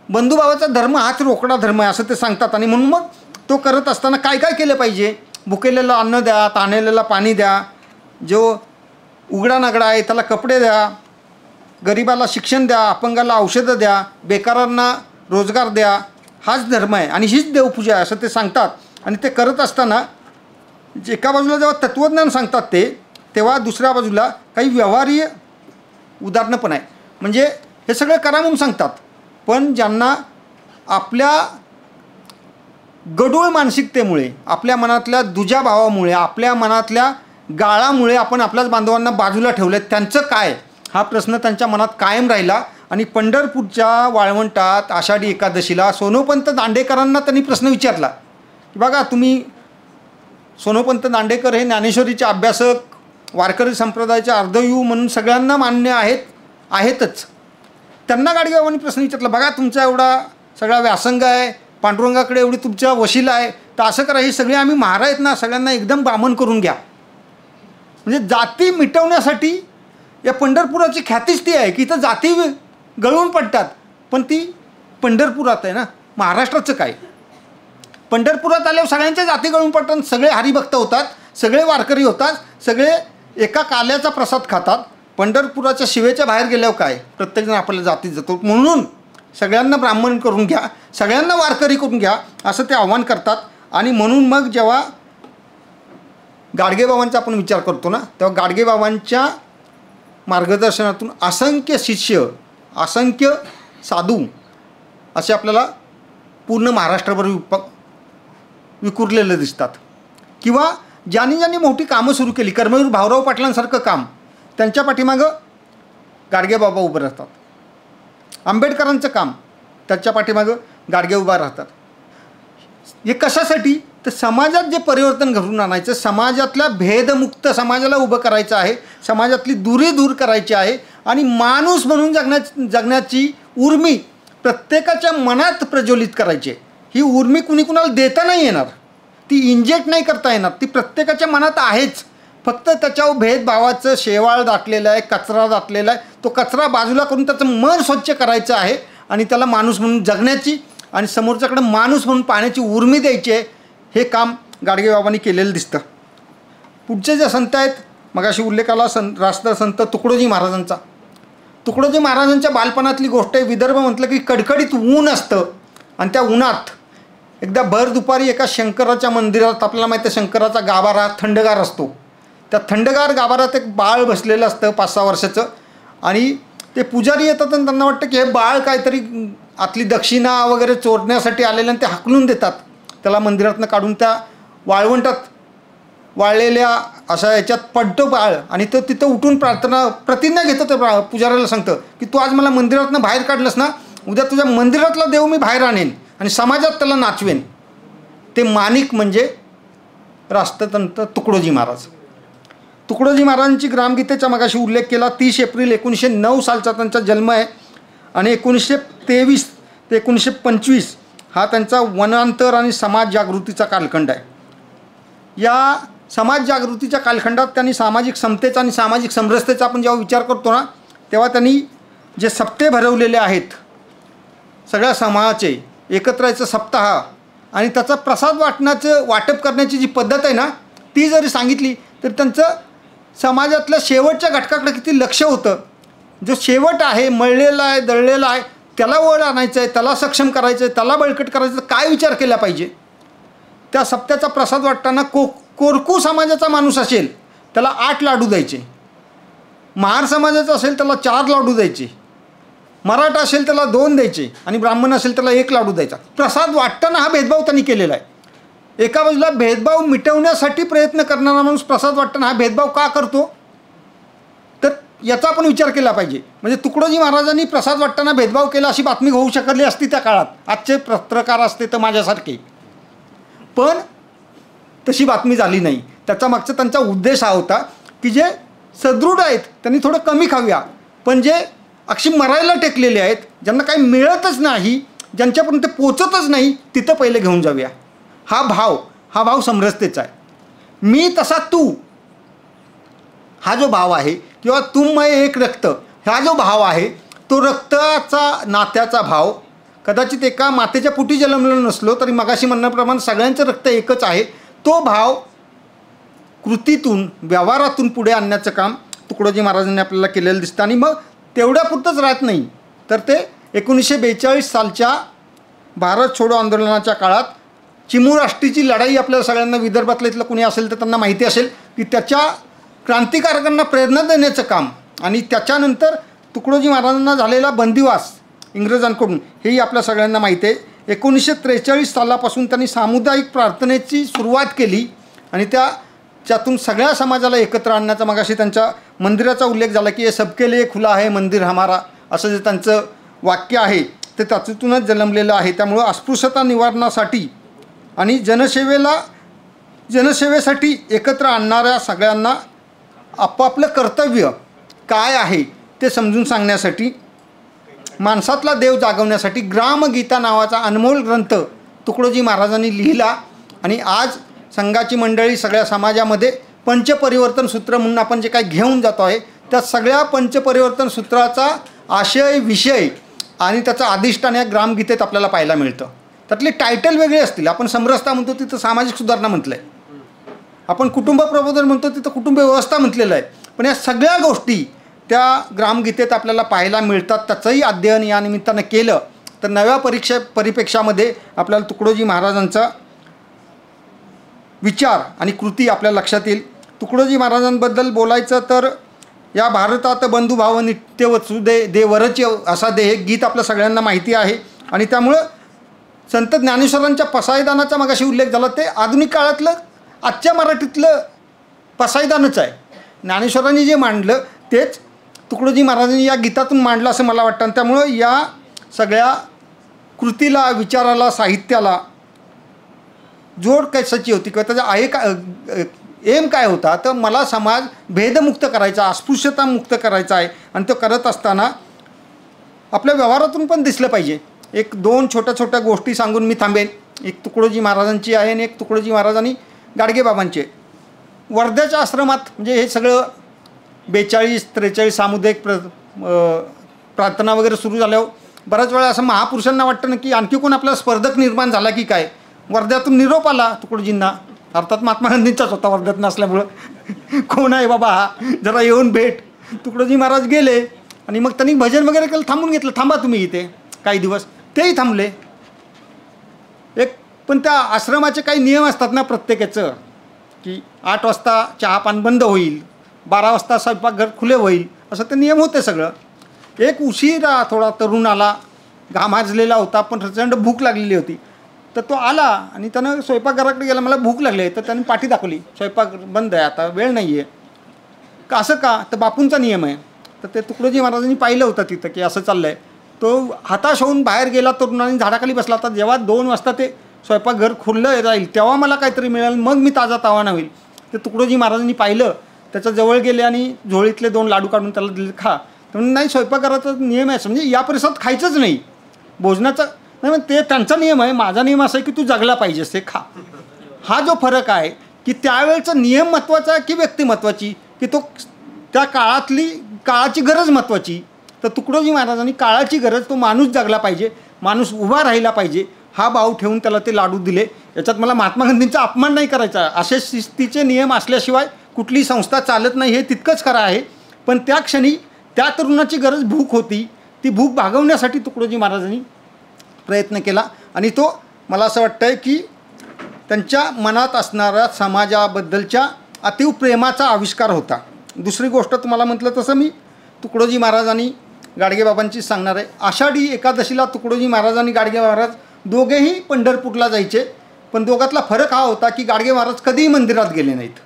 बंधुभावाचा धर्म हाच रोकडा धर्म आहे असं ते सांगतात. आणि म्हणून मग तो करत असताना काय काय केलं पाहिजे. भुकेलेला अन्न द्या, ताणलेला पाणी द्या, जो उघडा नागडा आहे त्याला कपडे द्या, गरिबाला शिक्षण द्या, अपंगाला औषधं द्या, बेकारांना रोजगार द्या. हाच धर्म आहे आणि हीच देवपूजा आहे असं ते सांगतात. आणि ते करत असताना एका बाजूला जेव्हा तत्त्वज्ञान सांगतात ते, तेव्हा दुसऱ्या बाजूला काही व्यवहारीय उदाहरणं पण आहे. म्हणजे हे सगळं करा म्हणून सांगतात, पण ज्यांना आपल्या गढूळ मानसिकतेमुळे, आपल्या मनातल्या दुजाभावामुळे, आपल्या मनातल्या गाळामुळे आपण आपल्याच बांधवांना बाजूला ठेवले, त्यांचं काय हा प्रश्न त्यांच्या मनात कायम राहिला. आणि पंढरपूरच्या वाळवंटात आषाढी एकादशीला सोनोपंत दांडेकरांना त्यांनी प्रश्न विचारला की बघा तुम्ही सोनोपंत दांडेकर हे ज्ञानेश्वरीचे अभ्यासक, वारकरी संप्रदायाचे अर्धयू म्हणून सगळ्यांना मान्य आहेतच. त्यांना गाडगेबाबांनी प्रश्न विचारला, बघा तुमचा एवढा सगळा व्यासंग आहे, पांडुरंगाकडे एवढी तुमच्या वशीला आहे, तर असं करा, हे सगळे आम्ही महाराज आहेत ना, सगळ्यांना एकदम ब्राह्मण करून घ्या. म्हणजे जाती मिटवण्यासाठी या पंढरपुराची ख्यातीच ती आहे की इथं जाती गळून पडतात. पण ती पंढरपुरात आहे ना, महाराष्ट्राचं काय. पंढरपुरात आल्यावर सगळ्यांच्या जाती गळून पडतात, सगळे हरिभक्त होतात, सगळे वारकरी होतात, सगळे एका काल्याचा प्रसाद खातात. पंढरपुराच्या शिवेच्या बाहेर गेल्यावर काय, प्रत्येकजण आपल्या जातीत जातो. म्हणून सगळ्यांना ब्राह्मण करून घ्या, सगळ्यांना वारकरी करून घ्या असं ते आव्हान करतात. आणि म्हणून मग जेव्हा गाडगेबाबांचा आपण विचार करतो ना, तेव्हा गाडगेबाबांच्या मार्गदर्शनातून असंख्य शिष्य, असंख्य साधू असे आपल्याला पूर्ण महाराष्ट्रभर विखुरलेले दिसतात. किंवा ज्यांनी मोठी कामं सुरू केली, कर्मवीर भाऊराव पाटलांसारखं काम, त्यांच्या पाठीमागं गाडगेबाबा उभं राहतात. आंबेडकरांचं काम, त्याच्या पाठीमागं गाडगे उभा राहतात. हे कशासाठी तर समाजात जे परिवर्तन घडवून आणायचं, समाजातल्या भेदमुक्त समाजाला उभं करायचं आहे, समाजातली दुरी दूर करायची आहे आणि माणूस म्हणून जगण्याची उर्मी प्रत्येकाच्या मनात प्रज्वलित करायची आहे. ही उर्मी कुणाला देता नाही येणार, ती इंजेक्ट नाही करता येणार, ती प्रत्येकाच्या मनात आहेच. फक्त त्याच्यावर भेदभावाचं शेवाळ दाटलेलं आहे, कचरा दाटलेला आहे. तो कचरा बाजूला करून त्याचं मन स्वच्छ करायचं आहे आणि त्याला माणूस म्हणून जगण्याची आणि समोरच्याकडे माणूस म्हणून पाहण्याची उर्मी द्यायची आहे. हे काम गाडगेबाबांनी केलेलं दिसतं. पुढचे जे संत आहेत, मगाशी उल्लेख आला राष्ट्र संत तुकडोजी महाराजांचा. तुकडोजी महाराजांच्या बालपणातली गोष्ट आहे. विदर्भ म्हटलं की कडकडीत ऊन असतं आणि त्या उन्हात एकदा भर दुपारी एका शंकराच्या मंदिरात, आपल्याला माहिती आहे शंकराचा गाभारा थंडगार असतो, त्या थंडगार गाभारात एक बाळ बसलेलं असतं 5-6 वर्षाचं. आणि ते पुजारी येतात आणि त्यांना वाटतं की हे बाळ काहीतरी आतली दक्षिणा वगैरे चोरण्यासाठी आलेलं, आणि ते हाकलून देतात त्याला मंदिरातनं काढून त्या वाळवंटात वाळलेल्या अशा याच्यात पडतो बाळ आणि तो तिथं उठून प्रतिज्ञा घेतो. ते पुजाऱ्याला सांगतं की तू आज मला मंदिरातनं बाहेर काढलंस ना, उद्या तुझ्या मंदिरातला देव मी बाहेर आणेन आणि समाजात त्याला नाचवेन. ते माणिक म्हणजे राष्ट्रसंत तुकडोजी महाराज. तुकडोजी महाराजांची ग्रामगीतेचा मगाशी उल्लेख केला. 30 एप्रिल 1909 सालचा त्यांचा जन्म आहे आणि 1923 ते 1925 हा त्यांचा वनांतर आणि समाज जागृतीचा कालखंड आहे. या समाज जागृतीच्या कालखंडात त्यांनी सामाजिक समतेचा आणि सामाजिक समरसतेचा आपण जेव्हा विचार करतो ना, तेव्हा त्यांनी जे सप्ते भरवलेले आहेत सगळ्या समाजाचे, एकत्रायचं सप्ताह आणि त्याचा प्रसाद वाटप करण्याची जी पद्धत आहे ना, ती जरी सांगितली तर त्यांचं समाजातल्या शेवटच्या घटकाकडे किती लक्ष होतं. जो शेवट आहे, मळलेला आहे, दळलेला आहे, त्याला वळ आणायचं आहे, त्याला सक्षम करायचं आहे, त्याला बळकट करायचं, काय विचार केला पाहिजे. त्या सप्त्याचा प्रसाद वाटताना कोरकू समाजाचा माणूस असेल त्याला 8 लाडू द्यायचे, महार समाजाचा असेल त्याला 4 लाडू द्यायचे, मराठा असेल त्याला 2 द्यायचे आणि ब्राह्मण असेल त्याला 1 लाडू द्यायचा. प्रसाद वाटताना हा भेदभाव त्यांनी केलेला आहे. एका बाजूला भेदभाव मिटवण्यासाठी प्रयत्न करणारा माणूस प्रसाद वाटताना हा भेदभाव का करतो, तर याचा आपण विचार केला पाहिजे. म्हणजे तुकडोजी महाराजांनी प्रसाद वाटताना भेदभाव केला अशी बातमी होऊ शकली असती त्या काळात. आजचे पत्रकार असते तर माझ्यासारखे, पण तशी बातमी झाली नाही. त्याचा मागचा त्यांचा उद्देश हा होता की जे सदृढ आहेत त्यांनी थोडं कमी खाऊया, पण जे अक्षी मरायला टेकलेले आहेत, ज्यांना काही मिळतच नाही, ज्यांच्यापर्यंत पोचतच नाही, तिथं पहिले घेऊन जाऊया. हा भाव समरसतेचा आहे. मी तसा तू हा जो भाव आहे किंवा तुमय एक रक्त हा जो भाव आहे, तो रक्ताचा नात्याचा भाव, कदाचित एका मातेच्या पोटी जन्मलेलो नसलो तरी मगाशी म्हणण्याप्रमाणे सगळ्यांचं रक्त एकच आहे, तो भाव कृतीतून व्यवहारातून पुढे आणण्याचं काम तुकडोजी महाराजांनी आपल्याला केलेलं दिसतं. आणि मग तेवढ्यापुरतंच राहत नाही, तर ते 1942 सालच्या भारत छोडो आंदोलनाच्या काळात चिमू राष्ट्रीची लढाई, आपल्याला सगळ्यांना विदर्भातलं इथलं कुणी असेल तर त्यांना माहिती असेल की त्याच्या क्रांतिकारकांना प्रेरणा देण्याचं काम आणि त्याच्यानंतर तुकडोजी महाराजांना झालेला बंदिवास इंग्रजांकडून हेही आपल्या सगळ्यांना माहिती आहे. 1943 सालापासून त्यांनी सामुदायिक प्रार्थनेची सुरुवात केली आणि त्यातून सगळ्या समाजाला एकत्र आणण्याचा, मगाशी त्यांच्या मंदिराचा उल्लेख झाला की हे सबके लिए खुला आहे मंदिर हमारा, असं जे त्यांचं वाक्य आहे ते त्यातूनच जन्मलेलं आहे. त्यामुळं अस्पृश्यता निवारणासाठी आणि जनसेवेसाठी एकत्र आणणाऱ्या सगळ्यांना आपापलं कर्तव्य काय आहे ते समजून सांगण्यासाठी, माणसातला देव जागवण्यासाठी ग्रामगीता नावाचा अनमोल ग्रंथ तुकडोजी महाराजांनी लिहिला. आणि आज संघाची मंडळी सगळ्या समाजामध्ये पंचपरिवर्तन सूत्र म्हणून आपण जे काही घेऊन जातो आहे, त्या सगळ्या पंचपरिवर्तन सूत्राचा आशय, विषय आणि त्याचं अधिष्ठान या ग्रामगीतेत आपल्याला पाहायला मिळतं. त्यातले टायटल वेगळे असतील. आपण समरसता म्हणतो तिथं सामाजिक सुधारणा म्हटलं आहे, आपण कुटुंब प्रबोधन म्हणतो तिथं कुटुंब व्यवस्था म्हटलेलं आहे. पण या सगळ्या गोष्टी त्या ग्रामगीतेत आपल्याला पाहायला मिळतात. त्याचंही अध्ययन या निमित्तानं केलं तर नव्या परिप्रेक्षामध्ये आपल्याला तुकडोजी महाराजांचा विचार आणि कृती आपल्या लक्षात येईल. तुकडोजी महाराजांबद्दल बोलायचं तर या भारतात बंधुभाव नित्य वसुदे देवरचे असा दे हे गीत आपल्या सगळ्यांना माहिती आहे. आणि त्यामुळं संत ज्ञानेश्वरांच्या पसायदानाचा मगाशी उल्लेख झाला, ते आधुनिक काळातलं आजच्या मराठीतलं पसायदानच आहे. ज्ञानेश्वरांनी जे मांडलं तेच तुकडोजी महाराजांनी या गीतातून मांडलं असं मला वाटतं. आणि त्यामुळं या सगळ्या कृतीला, विचाराला, साहित्याला जोड कशाची होती किंवा त्याचा आहे का एम काय होता, तर मला समाज भेदमुक्त करायचा, अस्पृश्यता मुक्त करायचा आहे. आणि तो करत असताना आपल्या व्यवहारातून पण दिसलं पाहिजे. 1-2 छोट्या गोष्टी सांगून मी थांबेन. एक तुकडोजी महाराजांची आहे आणि एक तुकडोजी महाराजांनी गाडगेबाबांची आहे. वर्ध्याच्या आश्रमात म्हणजे हे सगळं 42-43 सामुदायिक प्रार्थना वगैरे सुरू झाल्यावर बऱ्याच वेळा असं महापुरुषांना वाटतं ना की आणखी कोण आपला स्पर्धक निर्माण झाला की काय. वर्ध्यातून निरोप आला तुकडोजींना, अर्थात महात्मा गांधींचाच होता वर्ध्यात नसल्यामुळं, कोण आहे बाबा हा, जरा येऊन भेट. तुकडोजी महाराज गेले आणि मग त्यांनी भजन वगैरे केलं, थांबून घेतलं, थांबा तुम्ही इथे काही दिवस. तेही थांबले. पण त्या आश्रमाचे काही नियम असतात ना प्रत्येकाचं, की 8 वाजता चहापान बंद होईल, 12 वाजता स्वयंपाकघर खुले होईल, असं ते नियम होते सगळं. एक उशिरा थोडा तरुण आला, घामाजलेला होता, पण प्रचंड भूक लागलेली होती. तर तो आला आणि त्यानं स्वयंपाकघराकडे गेला, मला भूक लागली तर त्याने पाठी दाखवली, स्वयंपाक बंद आहे आता, वेळ नाही आहे. का असं का? तर बापूंचा नियम आहे. तर ते तुकडोजी महाराजांनी पाहिलं होतं तिथं की असं चाललं आहे. तो हताश होऊन बाहेर गेला तरुणाने, झाडाखाली बसला. तर जेव्हा 2 वाजता ते स्वयंपाकघर खुललं राहील तेव्हा मला काहीतरी मिळेल, मग मी ताजा तावाना होईल. ते तुकडोजी महाराजांनी पाहिलं, त्याच्या जवळ गेले आणि झोळीतले 2 लाडू काढून त्याला दिले, खा. तर नाही, स्वयंपाकघराचा नियम आहे, म्हणजे या परिसरात खायचंच नाही, भोजनाचा नाही. ते त्यांचा नियम आहे, माझा नियम असा आहे की तू जगला पाहिजेस, ते खा. हा जो फरक आहे की त्यावेळेचा नियम महत्त्वाचा आहे की व्यक्ती महत्त्वाची, की तो त्या काळाची गरज महत्त्वाची. तर तुकडोजी महाराजांनी काळाची गरज, तो माणूस जगला पाहिजे, माणूस उभा राहिला पाहिजे, हा भाव ठेवून त्याला ते लाडू दिले. याच्यात मला महात्मा गांधींचा अपमान नाही करायचा. असे शिस्तीचे नियम असल्याशिवाय कुठली संस्था चालत नाही, हे तितकंच खरं आहे. पण त्या क्षणी त्या तरुणाची गरज भूक होती, ती भूक भागवण्यासाठी तुकडोजी महाराजांनी प्रयत्न केला. आणि तो मला असं वाटतं आहे की त्यांच्या मनात असणाऱ्या समाजाबद्दलच्या अतीव प्रेमाचा आविष्कार होता. दुसरी गोष्ट तुम्हाला म्हटलं तसं मी तुकडोजी महाराजांनी गाडगेबाबांची सांगणार आहे. आषाढी एकादशीला तुकडोजी महाराज आणि गाडगे महाराज दोघेही पंढरपूरला जायचे. पण दोघातला फरक हा होता की गाडगे महाराज कधीही मंदिरात गेले नाहीत,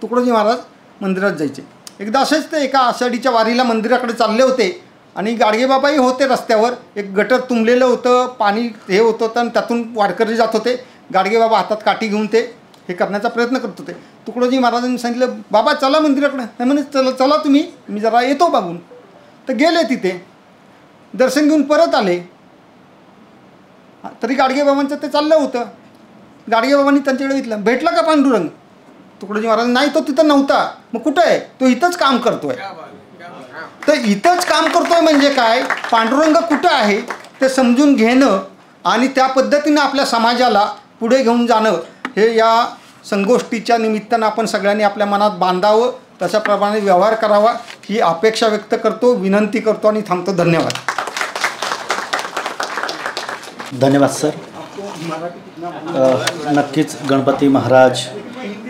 तुकडोजी महाराज मंदिरात जायचे. एकदा असेच ते एका आषाढीच्या वारीला मंदिराकडे चालले होते आणि गाडगेबाबाही होते रस्त्यावर. एक गटर तुंबलेलं होतं, पाणी हे होतं, तर त्यातून वारकरी जात होते. गाडगेबाबा हातात काठी घेऊन ते हे करण्याचा प्रयत्न करत होते. तुकडोजी महाराजांनी सांगितलं, बाबा चला मंदिराकडे. नाही म्हणे, चला तुम्ही, मी जरा येतो बघून. तर गेले, तिथे दर्शन घेऊन परत आले. तरी गाडगेबाबांचं ते चाललं होतं. गाडगेबाबांनी त्यांच्याकडे विचारलं, भेटला का पांडुरंग? तुकडोजी महाराज, नाही तो तिथं नव्हता. मग कुठं आहे? तो इथंच काम करतोय. तर इथंच काम करतोय म्हणजे काय? पांडुरंग कुठं आहे ते समजून घेणं आणि त्या पद्धतीनं आपल्या समाजाला पुढे घेऊन जाणं, हे या संगोष्ठीच्या निमित्तानं आपण सगळ्यांनी आपल्या मनात बांधावं, तशाप्रमाणे व्यवहार करावा ही अपेक्षा व्यक्त करतो, विनंती करतो आणि थांबतो. धन्यवाद. धन्यवाद सर. नक्कीच गणपती महाराज,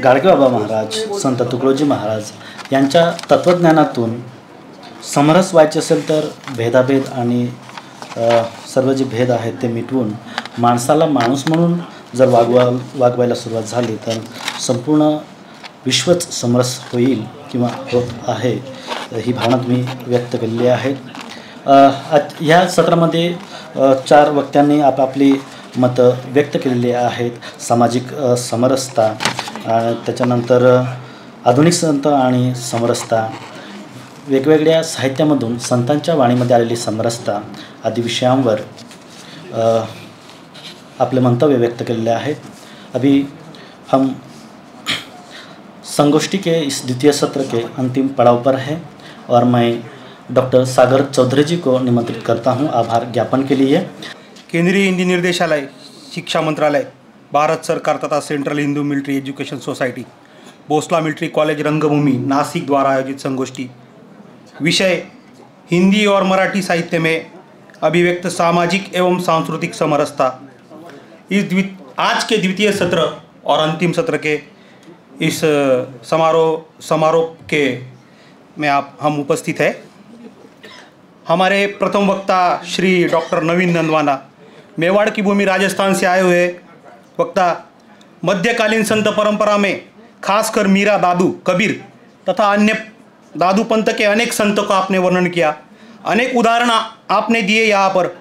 गाडगेबाबा महाराज, संत तुकडोजी महाराज यांच्या तत्त्वज्ञानातून समरस व्हायचे असेल तर भेदाभेद आणि सर्व जे भेद आहेत ते मिटवून माणसाला माणूस म्हणून जर वागवायला सुरुवात झाली तर संपूर्ण विश्वच समरस होईल किंवा होत आहे, ही भावना तुम्ही व्यक्त केलेली आहे. ह्या सत्रामध्ये 4 वक्त्यांनी आपापली मतं व्यक्त केलेली आहेत. सामाजिक समरसता, त्याच्यानंतर आधुनिक संत आणि समरसता, वेगवेगळ्या साहित्यामधून संतांच्या वाणीमध्ये आलेली समरसता आदी विषयांवर अपने मंतव्य व्यक्त केले हैं. अभी हम संगोष्ठी के इस द्वितीय सत्र के अंतिम पड़ाव पर हैं और मैं डॉक्टर सागर चौधरी जी को निमंत्रित करता हूं आभार ज्ञापन के लिए. केंद्रीय हिंदी निर्देशालय, शिक्षा मंत्रालय, भारत सरकार तथा central Hindu military education society, Bhonsala military college Rangbhoomi Nashik द्वारा आयोजित संगोष्ठी. विषय हिंदी और मराठी साहित्य में अभिव्यक्त सामाजिक एवं सांस्कृतिक समरसता. आज के द्वितीय सत्र और अंतिम सत्र के इस समारोह के में हम उपस्थित हैं. हमारे प्रथम वक्ता श्री डॉक्टर नवीन नंदवाना, मेवाड़ की भूमि राजस्थान से आए हुए वक्ता, मध्यकालीन संत परंपरा में खासकर मीरा, दादू, कबीर तथा अन्य दादू पंथ के अनेक संतों का आपने वर्णन किया. अनेक उदाहरण आपने दिए, यहाँ पर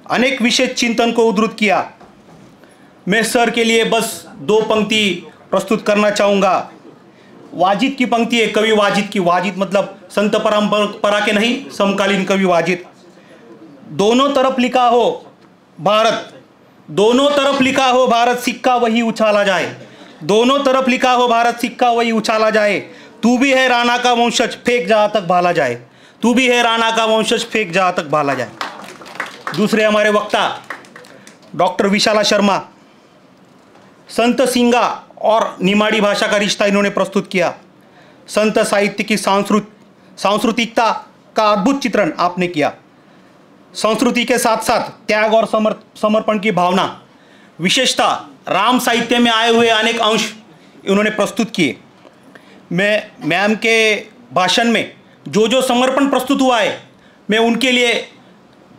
अनेक विशेष चिंतन को उद्धृत किया. मैं सर के लिए बस 2 पंक्ति प्रस्तुत करना चाहूँगा. वाजिद की पंक्ति है, कवि वाजिद की. वाजिद मतलब संत परंपरा के नहीं, समकालीन कवि वाजिद. दोनों तरफ लिखा हो भारत, दोनों तरफ लिखा हो भारत, सिक्का वही उछाला जाए. दोनों तरफ लिखा हो भारत, सिक्का वही उछाला जाए. तू भी है राणा का वंशज, फेंक जहाँ तक भाला जाए. तू भी है राणा का वंशज, फेंक जहाँ तक भाला जाए. दूसरे हमारे वक्ता डॉक्टर विशाला शर्मा, संत सिंगा और निमाड़ी भाषा का रिश्ता इन्होंने प्रस्तुत किया. संत साहित्य की सांस्कृतिकता का अद्भुत चित्रण आपने किया. संस्कृति के साथ साथ त्याग और समर्पण की भावना, विशेषतः राम साहित्य में आए हुए अनेक अंश इन्होंने प्रस्तुत किए. मैं मैम के भाषण में जो समर्पण प्रस्तुत हुआ है, मैं उनके लिए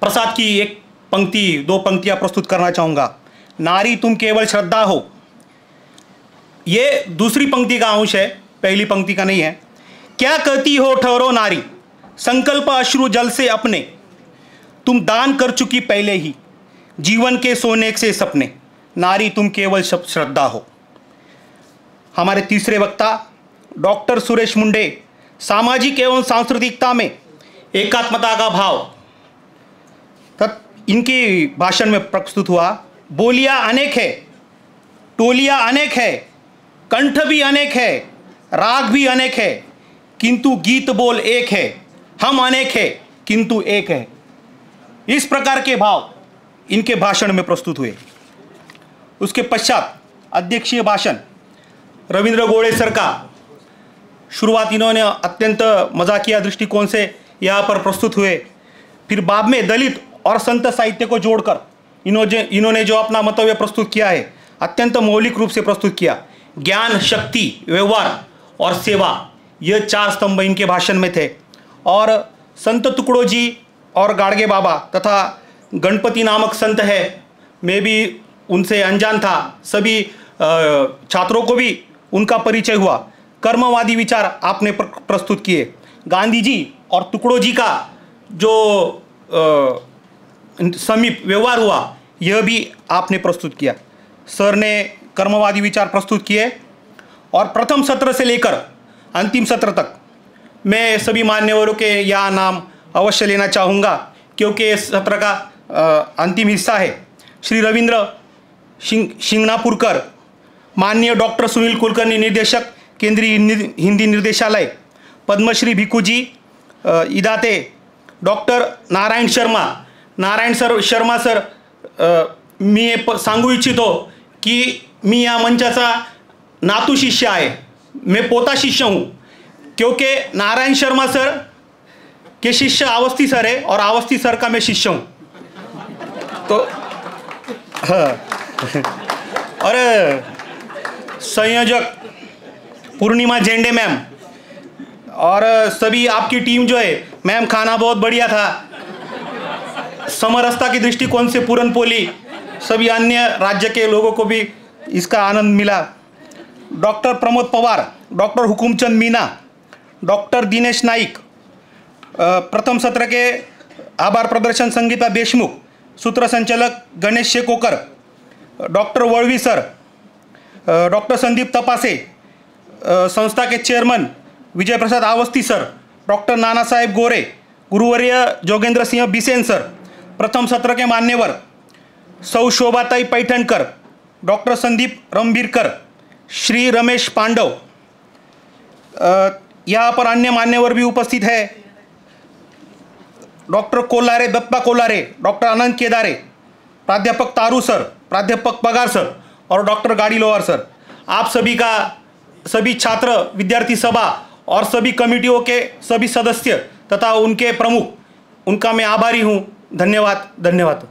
प्रसाद की 1 पंक्ति 2 पंक्तियाँ प्रस्तुत करना चाहूँगा. नारी तुम केवल श्रद्धा हो। ये दूसरी पंक्ति का अंश है, पहली पंक्ति का नहीं है। क्या कहती हो ठहरो नारी, संकल्प अश्रु जल से अपने, तुम दान कर चुकी पहले ही जीवन के सोने से सपने, नारी तुम केवल श्रद्धा हो। हमारे तीसरे वक्ता डॉक्टर सुरेश मुंडे, सामाजिक एवं सांस्कृतिकता में एकात्मता का भाव, तब इनके भाषण में प्रस्तुत हुआ। बोलियां अनेक है, टोलियां अनेक है, कंठ भी अनेक है, राग भी अनेक है, किंतु गीत बोल एक है, हम अनेक है किंतु एक है। इस प्रकार के भाव इनके भाषण में प्रस्तुत हुए। उसके पश्चात अध्यक्षीय भाषण रविंद्र गोड़े सर का, शुरुआत इन्होंने अत्यंत मजाकिया दृष्टिकोण से यहाँ पर प्रस्तुत हुए। फिर बाद में दलित और संत साहित्य को जोड़कर इन्होंने जो अपना मंतव्य प्रस्तुत किया है, अत्यंत मौलिक रूप से प्रस्तुत किया। ज्ञान, शक्ति, व्यवहार और सेवा, ये 4 स्तंभ इनके भाषण में थे। और संत तुकडो जी और गाडगे बाबा तथा गणपति नामक संत है, मैं भी उनसे अनजान था, सभी छात्रों को भी उनका परिचय हुआ। कर्मवादी विचार आपने प्रस्तुत किए। गांधी जी और तुकडो जी का जो समीप व्यवहार हुआ, यह भी आपने प्रस्तुत किया। सर ने कर्मवादी विचार प्रस्तुत किए। और प्रथम सत्र से लेकर अंतिम सत्र तक मैं सभी मान्यवरों के यहाँ नाम अवश्य लेना चाहूँगा, क्योंकि इस सत्र का अंतिम हिस्सा है। श्री रविंद्र शिंगणापुरकर, माननीय डॉक्टर सुनील कुलकर्णी, निदेशक केंद्रीय हिंदी निर्देशालय, पद्मश्री भिकूजी इदाते, डॉक्टर नारायण शर्मा सर, मी सांगू इच्छितो की मी या मंचाचा नातू शिष्य आहे, मैं पोता शिष्य हूँ, क्योंकि नारायण शर्मा सर के शिष्य अवस्थी सर है और अवस्थी सर का मैं शिष्य हूँ। तो और संयोजक पूर्णिमा झेंडे मैम और सभी आपकी टीम जो है, मैम खाना बहुत बढ़िया था, समरसता के दृष्टिकोण से पूरनपोली, सभी अन्य राज्य के लोगों को भी इसका आनंद मिला। Doctor Pramod Pawar, doctor Hukumchand Meena, doctor Dinesh Naik, प्रथम सत्र के आभार प्रदर्शन संगीता देशमुख, सूत्र संचालक Ganesh Shekokar, doctor Valvi sir, doctor Sandeep Tapase, संस्था के chairman Vijay Prasad Awasthi sir, doctor Nana Saheb Gore, गुरुवर्य जोगेंद्र सिंह बिसेन सर, प्रथम सत्र के मान्यवर सौ शोभाताई पैठणकर, डॉक्टर संदीप रंभीरकर, श्री रमेश पांडव, यहाँ पर अन्य मान्यवर भी उपस्थित है, डॉक्टर कोलारे, दत्ता कोलारे, डॉक्टर अनंत केदारे, प्राध्यापक तारू सर, प्राध्यापक पगार सर और डॉक्टर गाड़ी लोहार सर। आप सभी का, सभी छात्र विद्यार्थी सभा और सभी कमिटियों के सभी सदस्य तथा उनके प्रमुख, उनका मैं आभारी हूँ। धन्यवाद।